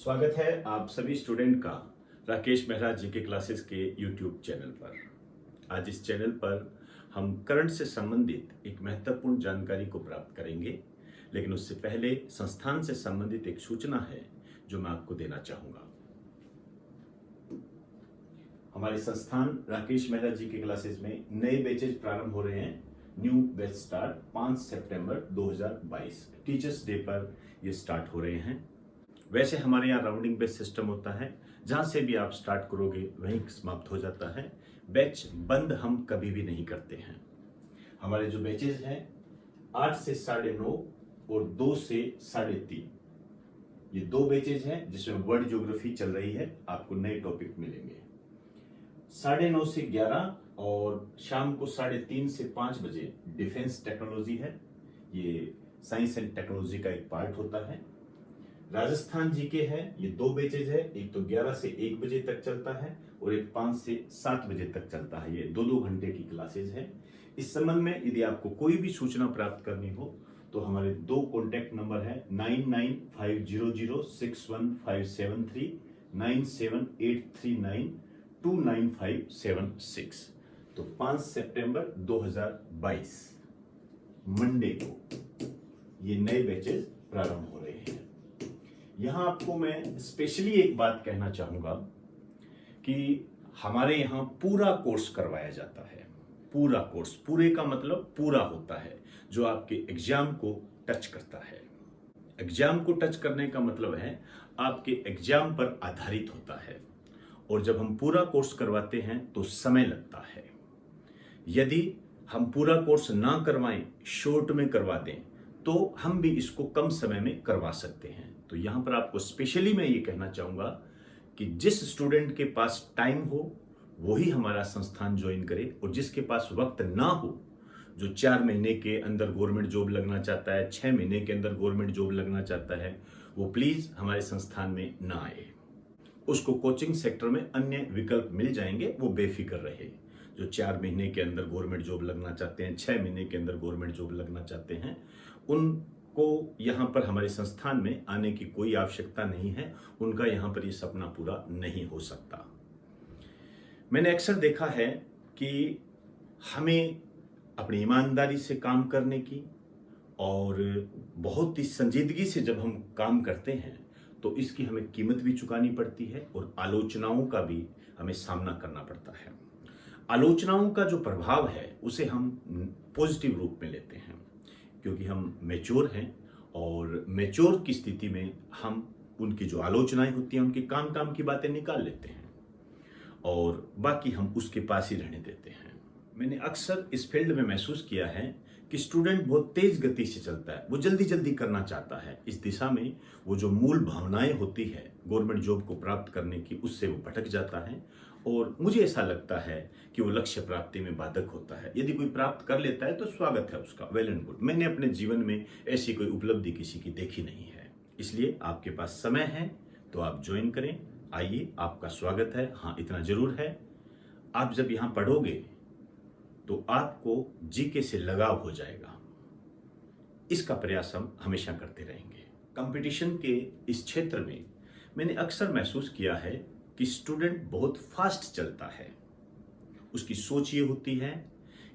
स्वागत है आप सभी स्टूडेंट का राकेश मेहरा जी के क्लासेस के यूट्यूब चैनल पर। आज इस चैनल पर हम करंट से संबंधित एक महत्वपूर्ण जानकारी को प्राप्त करेंगे, लेकिन उससे पहले संस्थान से संबंधित एक सूचना है जो मैं आपको देना चाहूँगा। हमारे संस्थान राकेश मेहरा जी के क्लासेस में नए बैचेज प्रारंभ हो रहे हैं। न्यू बैच स्टार्ट 5 सितंबर 2022 टीचर्स डे पर ये स्टार्ट हो रहे हैं। वैसे हमारे यहाँ राउंडिंग बैच सिस्टम होता है, जहाँ से भी आप स्टार्ट करोगे वहीं समाप्त हो जाता है। बैच बंद हम कभी भी नहीं करते हैं। हमारे जो बैचेज हैं 8 से 9:30 और 2 से 3:30, ये 2 बैचेज हैं जिसमें वर्ल्ड ज्योग्राफी चल रही है। आपको नए टॉपिक मिलेंगे। 9:30 से 11 और शाम को 3:30 से 5 बजे डिफेंस टेक्नोलॉजी है। ये साइंस एंड टेक्नोलॉजी का एक पार्ट होता है। राजस्थान जीके है, ये 2 बैचेज है। एक तो 11 से 1 बजे तक चलता है और एक 5 से 7 बजे तक चलता है। ये 2-2 घंटे की क्लासेज है। इस संबंध में यदि आपको कोई भी सूचना प्राप्त करनी हो तो हमारे 2 कॉन्टैक्ट नंबर है 9950061573, 9783929576। तो 5 सितंबर 2022 मंडे को ये नए बैचेज प्रारंभ हो रहे हैं। यहां आपको मैं स्पेशली एक बात कहना चाहूंगा कि हमारे यहां पूरा कोर्स करवाया जाता है। पूरा कोर्स, पूरे का मतलब पूरा होता है, जो आपके एग्जाम को टच करता है। एग्जाम को टच करने का मतलब है आपके एग्जाम पर आधारित होता है। और जब हम पूरा कोर्स करवाते हैं तो समय लगता है। यदि हम पूरा कोर्स ना करवाएं, शॉर्ट में करवा दें, तो हम भी इसको कम समय में करवा सकते हैं। तो यहां पर आपको स्पेशली मैं ये कहना चाहूंगा कि जिस स्टूडेंट के पास टाइम हो वही हमारा संस्थान ज्वाइन करे, और जिसके पास वक्त ना हो, जो 4 महीने के अंदर गवर्नमेंट जॉब लगना चाहता है, 6 महीने के अंदर गवर्नमेंट जॉब लगना चाहता है, वो प्लीज हमारे संस्थान में ना आए। उसको कोचिंग सेक्टर में अन्य विकल्प मिल जाएंगे, वो बेफिक्र रहे। जो 4 महीने के अंदर गवर्नमेंट जॉब लगना चाहते हैं, 6 महीने के अंदर गवर्नमेंट जॉब लगना चाहते हैं, उनको यहाँ पर हमारे संस्थान में आने की कोई आवश्यकता नहीं है। उनका यहाँ पर ये सपना पूरा नहीं हो सकता। मैंने अक्सर देखा है कि हमें अपनी ईमानदारी से काम करने की और बहुत ही संजीदगी से जब हम काम करते हैं तो इसकी हमें कीमत भी चुकानी पड़ती है, और आलोचनाओं का भी हमें सामना करना पड़ता है। आलोचनाओं का जो प्रभाव है उसे हम पॉजिटिव रूप में लेते हैं, क्योंकि हम मैच्योर हैं, और मैच्योर की स्थिति में हम उनकी जो आलोचनाएं होती हैं, उनके काम की बातें निकाल लेते हैं और बाकी हम उसके पास ही रहने देते हैं। मैंने अक्सर इस फील्ड में महसूस किया है कि स्टूडेंट बहुत तेज गति से चलता है, वो जल्दी जल्दी करना चाहता है। इस दिशा में वो जो मूल भावनाएं होती है गवर्नमेंट जॉब को प्राप्त करने की, उससे वो भटक जाता है, और मुझे ऐसा लगता है कि वो लक्ष्य प्राप्ति में बाधक होता है। यदि कोई प्राप्त कर लेता है तो स्वागत है उसका, वेल एंड गुड। मैंने अपने जीवन में ऐसी कोई उपलब्धि किसी की देखी नहीं है। इसलिए आपके पास समय है तो आप ज्वाइन करें, आइए, आपका स्वागत है। हाँ, इतना जरूर है, आप जब यहाँ पढ़ोगे तो आपको जीके से लगाव हो जाएगा। इसका प्रयास हम हमेशा करते रहेंगे। कंपटीशन के इस क्षेत्र में मैंने अक्सर महसूस किया है कि स्टूडेंट बहुत फास्ट चलता है। उसकी सोच ये होती है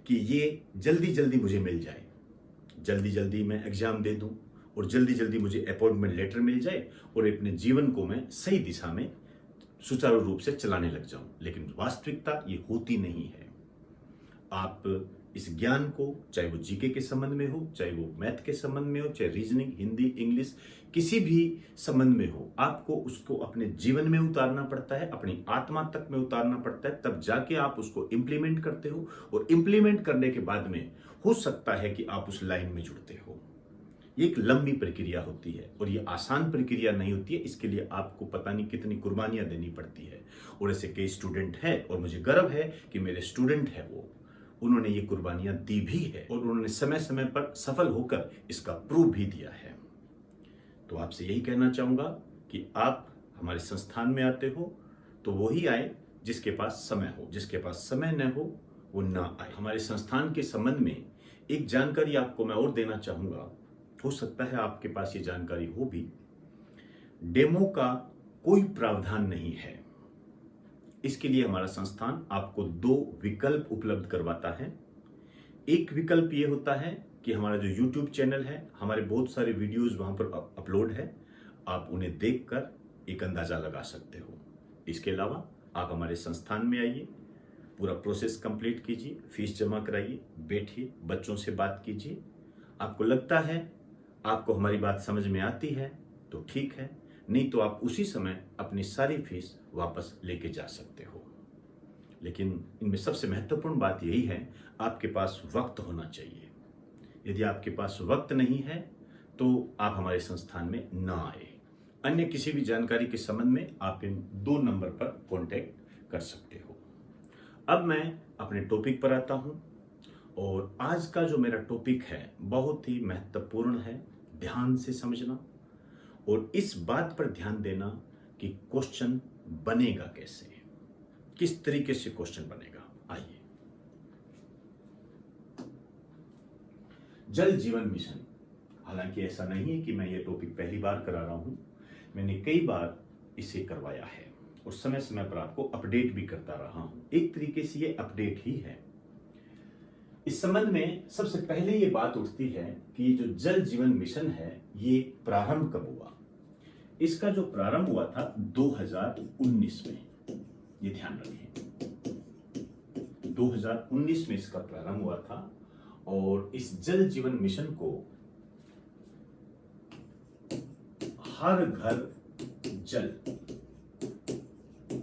कि ये जल्दी जल्दी मुझे मिल जाए, जल्दी जल्दी मैं एग्जाम दे दूं, और जल्दी जल्दी मुझे अपॉइंटमेंट लेटर मिल जाए, और अपने जीवन को मैं सही दिशा में सुचारू रूप से चलाने लग जाऊं। लेकिन वास्तविकता ये होती नहीं है। आप इस ज्ञान को, चाहे वो जीके के संबंध में हो, चाहे वो मैथ के संबंध में हो, चाहे रीजनिंग, हिंदी, इंग्लिश, किसी भी संबंध में हो, आपको उसको अपने जीवन में उतारना पड़ता है, अपनी आत्मा तक में उतारना पड़ता है, तब जाके आप उसको इंप्लीमेंट करते हो। और इंप्लीमेंट करने के बाद में हो सकता है कि आप उस लाइन में जुड़ते हो। ये एक लंबी प्रक्रिया होती है, और ये आसान प्रक्रिया नहीं होती है। इसके लिए आपको पता नहीं कितनी कुर्बानियां देनी पड़ती है, और ऐसे कई स्टूडेंट हैं, और मुझे गर्व है कि मेरे स्टूडेंट है वो, उन्होंने ये कुर्बानियां दी भी है, और उन्होंने समय समय पर सफल होकर इसका प्रूफ भी दिया है। तो आपसे यही कहना चाहूंगा कि आप हमारे संस्थान में आते हो तो वही आए जिसके पास समय हो, जिसके पास समय न हो वो ना आए। हमारे संस्थान के संबंध में एक जानकारी आपको मैं और देना चाहूंगा, हो सकता है आपके पास ये जानकारी हो भी। डेमो का कोई प्रावधान नहीं है। इसके लिए हमारा संस्थान आपको 2 विकल्प उपलब्ध करवाता है। एक विकल्प ये होता है कि हमारा जो YouTube चैनल है, हमारे बहुत सारे वीडियोस वहां पर अपलोड है, आप उन्हें देखकर एक अंदाजा लगा सकते हो। इसके अलावा आप हमारे संस्थान में आइए, पूरा प्रोसेस कंप्लीट कीजिए, फीस जमा कराइए, बैठिए, बच्चों से बात कीजिए। आपको लगता है आपको हमारी बात समझ में आती है तो ठीक है, नहीं तो आप उसी समय अपनी सारी फीस वापस लेके जा सकते हो। लेकिन इनमें सबसे महत्वपूर्ण बात यही है, आपके पास वक्त होना चाहिए। यदि आपके पास वक्त नहीं है तो आप हमारे संस्थान में ना आए। अन्य किसी भी जानकारी के संबंध में आप इन 2 नंबर पर कांटेक्ट कर सकते हो। अब मैं अपने टॉपिक पर आता हूं, और आज का जो मेरा टॉपिक है बहुत ही महत्वपूर्ण है। ध्यान से समझना और इस बात पर ध्यान देना कि क्वेश्चन बनेगा कैसे, किस तरीके से क्वेश्चन बनेगा। आइए, जल जीवन मिशन। हालांकि ऐसा नहीं है कि मैं ये टॉपिक पहली बार करा रहा हूं, मैंने कई बार इसे करवाया है और समय समय पर आपको अपडेट भी करता रहा हूं। एक तरीके से ये अपडेट ही है। इस संबंध में सबसे पहले ये बात उठती है कि जो जल जीवन मिशन है ये प्रारंभ कब हुआ। इसका जो प्रारंभ हुआ था 2019 में, ये ध्यान रखें, 2019 में इसका प्रारंभ हुआ था। और इस जल जीवन मिशन को हर घर जल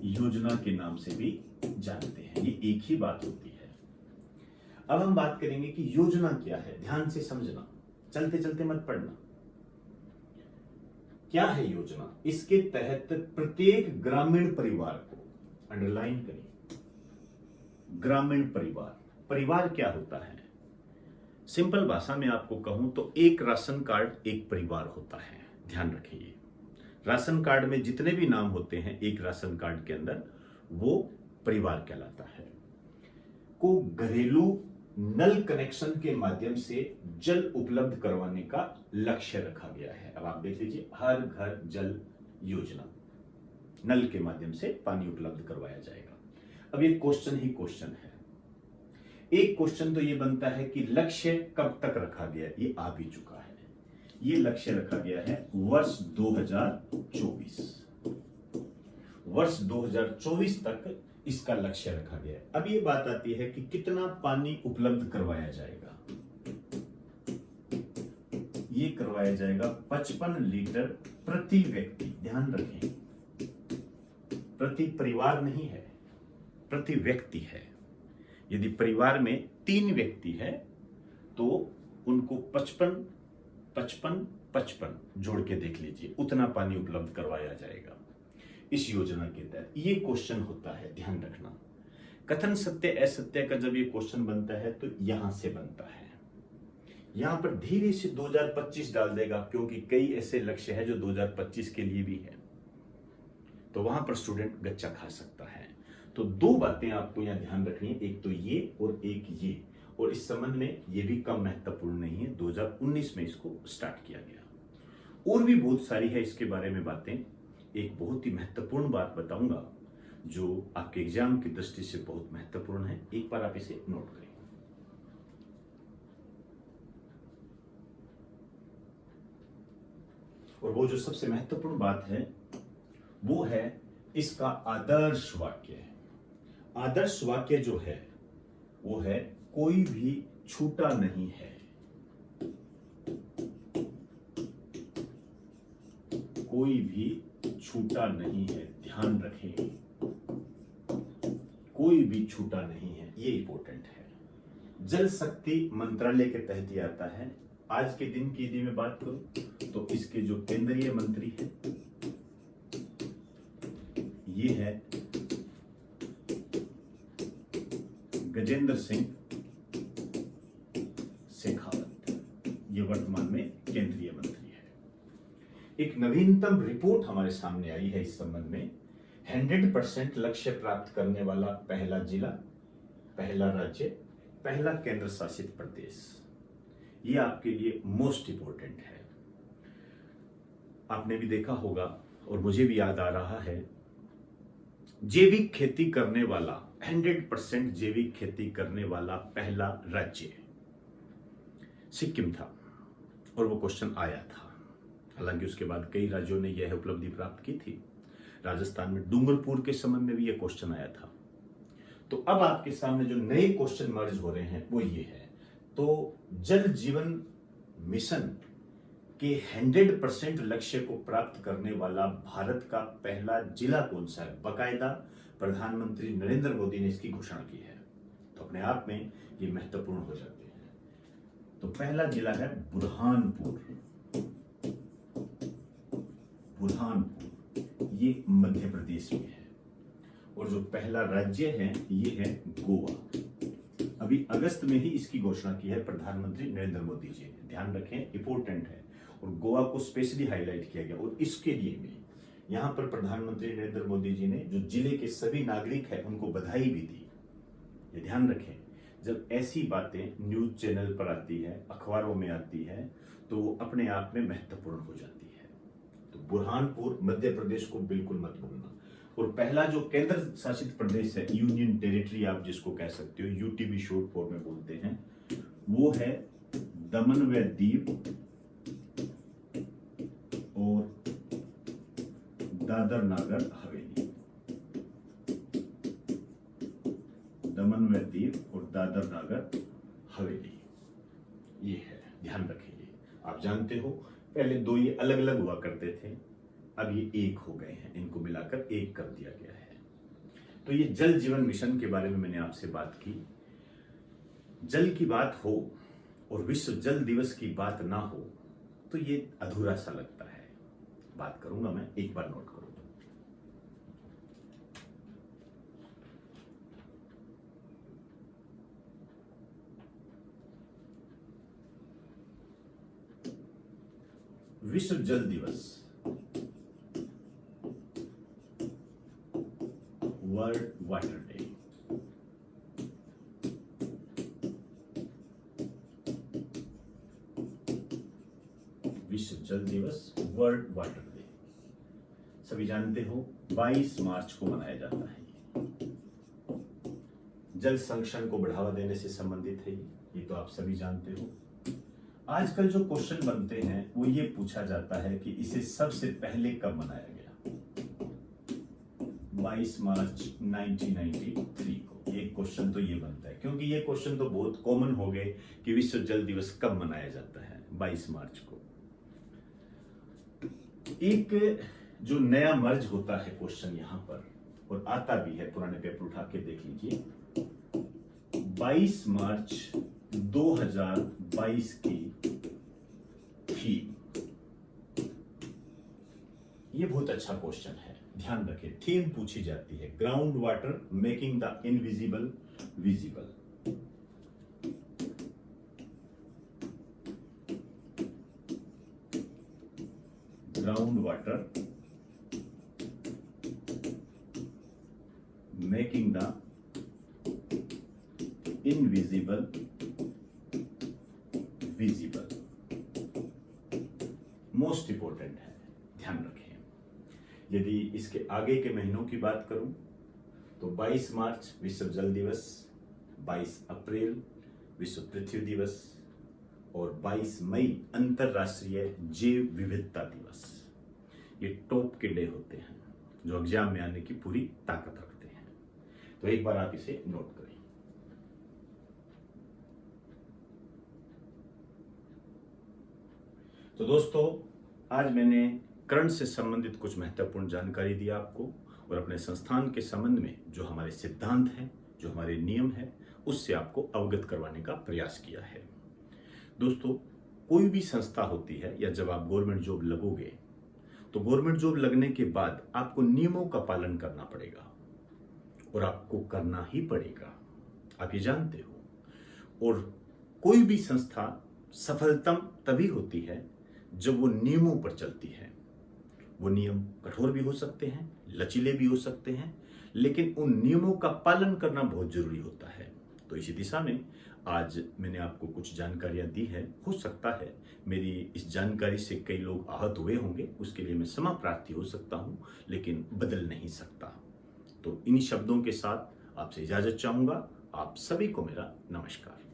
योजना के नाम से भी जानते हैं। ये एक ही बात होती है। अब हम बात करेंगे कि योजना क्या है। ध्यान से समझना, चलते चलते मत पढ़ना। क्या है योजना? इसके तहत प्रत्येक ग्रामीण परिवार को, अंडरलाइन करिए, ग्रामीण परिवार। परिवार क्या होता है? सिंपल भाषा में आपको कहूं तो एक राशन कार्ड एक परिवार होता है। ध्यान रखिए, राशन कार्ड में जितने भी नाम होते हैं एक राशन कार्ड के अंदर, वो परिवार कहलाता है। को घरेलू नल कनेक्शन के माध्यम से जल उपलब्ध करवाने का लक्ष्य रखा गया है। अब आप देख लीजिए, हर घर जल योजना, नल के माध्यम से पानी उपलब्ध करवाया जाएगा। अब ये क्वेश्चन ही क्वेश्चन है। एक क्वेश्चन तो ये बनता है कि लक्ष्य कब तक रखा गया? ये आ भी चुका है। ये लक्ष्य रखा गया है वर्ष 2024। वर्ष 2024 तक इसका लक्ष्य रखा गया है। अब ये बात आती है कि कितना पानी उपलब्ध करवाया जाएगा। ये करवाया जाएगा 55 लीटर प्रति व्यक्ति। ध्यान रखें, प्रति परिवार नहीं है, प्रति व्यक्ति है। यदि परिवार में 3 व्यक्ति है तो उनको 55 जोड़ के देख लीजिए, उतना पानी उपलब्ध करवाया जाएगा इस योजना के तहत। ये क्वेश्चन होता है, ध्यान रखना। कथन सत्य असत्य का जब ये क्वेश्चन बनता है तो यहां से बनता है। यहां पर धीरे से 2025 डाल देगा, क्योंकि कई ऐसे लक्ष्य है जो 2025 के लिए भी है, तो वहां पर स्टूडेंट गच्चा खा सकता है। तो 2 बातें आपको यहां ध्यान रखनी है, एक तो ये और एक ये। और इस संबंध में ये भी कम महत्वपूर्ण नहीं है, 2019 में इसको स्टार्ट किया गया। और भी बहुत सारी है इसके बारे में बातें। एक बहुत ही महत्वपूर्ण बात बताऊंगा जो आपके एग्जाम की दृष्टि से बहुत महत्वपूर्ण है। एक बार आप इसे नोट करें। और वो जो सबसे महत्वपूर्ण बात है वो है इसका आदर्श वाक्य। आदर्श वाक्य जो है वो है कोई भी छूटा नहीं है। कोई भी छूटा नहीं है, ध्यान रखें, कोई भी छूटा नहीं है। ये इंपॉर्टेंट है। जल शक्ति मंत्रालय के तहत ये आता है। आज के दिन की यदि मैं बात करूं तो इसके जो केंद्रीय मंत्री है ये है गजेंद्र सिंह शेखावत। ये वर्तमान में केंद्रीय मंत्री है। एक नवीनतम रिपोर्ट हमारे सामने आई है इस संबंध में। 100% लक्ष्य प्राप्त करने वाला पहला जिला, पहला राज्य, पहला केंद्र शासित प्रदेश। ये आपके लिए मोस्ट इंपोर्टेंट है। आपने भी देखा होगा और मुझे भी याद आ रहा है, जैविक खेती करने वाला 100% जैविक खेती करने वाला पहला राज्य सिक्किम था और वो क्वेश्चन आया था। हालांकि उसके बाद कई राज्यों ने यह उपलब्धि प्राप्त की थी। राजस्थान में डूंगरपुर के संबंध में भी यह क्वेश्चन आया था। तो अब आपके सामने जो नए क्वेश्चन मर्ज हो रहे हैं वो ये है। तो जल जीवन मिशन के 100% लक्ष्य को प्राप्त करने वाला भारत का पहला जिला कौन सा है? बाकायदा प्रधानमंत्री नरेंद्र मोदी ने इसकी घोषणा की है। तो अपने आप में ये महत्वपूर्ण हो जाते हैं। तो पहला जिला है बुरहानपुर। बुरहानपुर ये मध्य प्रदेश में है। और जो पहला राज्य है ये है गोवा। अभी अगस्त में ही इसकी घोषणा की है प्रधानमंत्री नरेंद्र मोदी जी ने। ध्यान रखें, इंपॉर्टेंट है। और गोवा को स्पेशली हाईलाइट किया गया और इसके लिए भी यहां पर प्रधानमंत्री नरेंद्र मोदी जी ने जो जिले के सभी नागरिक हैं उनको बधाई भी दी। ये ध्यान रखें, जब ऐसी बातें न्यूज चैनल पर आती है, अखबारों में आती है, तो वो अपने आप में महत्वपूर्ण हो जाती है। तो बुरहानपुर मध्य प्रदेश को बिल्कुल मत भूलना। और पहला जो केंद्र शासित प्रदेश है, यूनियन टेरिटरी आप जिसको कह सकते हो, यूटीबी शॉर्ट फॉर्म में बोलते हैं, वो है दमन व दीव और दादर नागर हवेली। दमन व दीव और दादर नागर हवेली ये है। ध्यान रखिए, आप जानते हो पहले दो ये अलग अलग हुआ करते थे, अब ये एक हो गए हैं। इनको मिलाकर एक कर दिया गया है। तो ये जल जीवन मिशन के बारे में मैंने आपसे बात की। जल की बात हो और विश्व जल दिवस की बात ना हो तो ये अधूरा सा लगता है। बात करूंगा मैं, एक बार नोट करो। विश्व जल दिवस, वर्ल्ड वाटर डे। विश्व जल दिवस, वर्ल्ड वाटर डे, सभी जानते हो 22 मार्च को मनाया जाता है। जल संरक्षण को बढ़ावा देने से संबंधित है ये तो आप सभी जानते हो। आजकल जो क्वेश्चन बनते हैं वो ये पूछा जाता है कि इसे सबसे पहले कब मनाया गया? 22 मार्च 1993 को। एक क्वेश्चन तो ये बनता है, क्योंकि ये क्वेश्चन तो बहुत कॉमन हो गए कि विश्व जल दिवस कब मनाया जाता है? 22 मार्च को। एक जो नया मर्ज होता है क्वेश्चन यहां पर, और आता भी है, पुराने पेपर उठा के देख लीजिए। 22 मार्च 2022 की थीम, ये बहुत अच्छा क्वेश्चन है। ध्यान रखें, थीम पूछी जाती है ground water making the invisible visible. Ground water making the invisible visible. Most important है, ध्यान रखें। यदि इसके आगे के महीनों की बात करूं तो 22 मार्च विश्व जल दिवस, 22 अप्रैल विश्व पृथ्वी दिवस और 22 मई अंतरराष्ट्रीय जैव विविधता दिवस। ये टॉप के डे होते हैं जो एग्जाम में आने की पूरी ताकत रखते हैं। तो एक बार आप इसे नोट करें। तो दोस्तों, आज मैंने करंट से संबंधित कुछ महत्वपूर्ण जानकारी दी आपको, और अपने संस्थान के संबंध में जो हमारे सिद्धांत हैं, जो हमारे नियम हैं, उससे आपको अवगत करवाने का प्रयास किया है। दोस्तों, कोई भी संस्था होती है या जब आप गवर्नमेंट जॉब लगोगे तो गवर्नमेंट जॉब लगने के बाद आपको नियमों का पालन करना पड़ेगा, और आपको करना ही पड़ेगा, आप ये जानते हो। और कोई भी संस्था सफलतम तभी होती है जब वो नियमों पर चलती है। वो नियम कठोर भी हो सकते हैं, लचीले भी हो सकते हैं, लेकिन उन नियमों का पालन करना बहुत जरूरी होता है। तो इसी दिशा में आज मैंने आपको कुछ जानकारियां दी है। हो सकता है मेरी इस जानकारी से कई लोग आहत हुए होंगे, उसके लिए मैं क्षमा प्रार्थी हो सकता हूं, लेकिन बदल नहीं सकता। तो इन्हीं शब्दों के साथ आपसे इजाजत चाहूंगा। आप सभी को मेरा नमस्कार।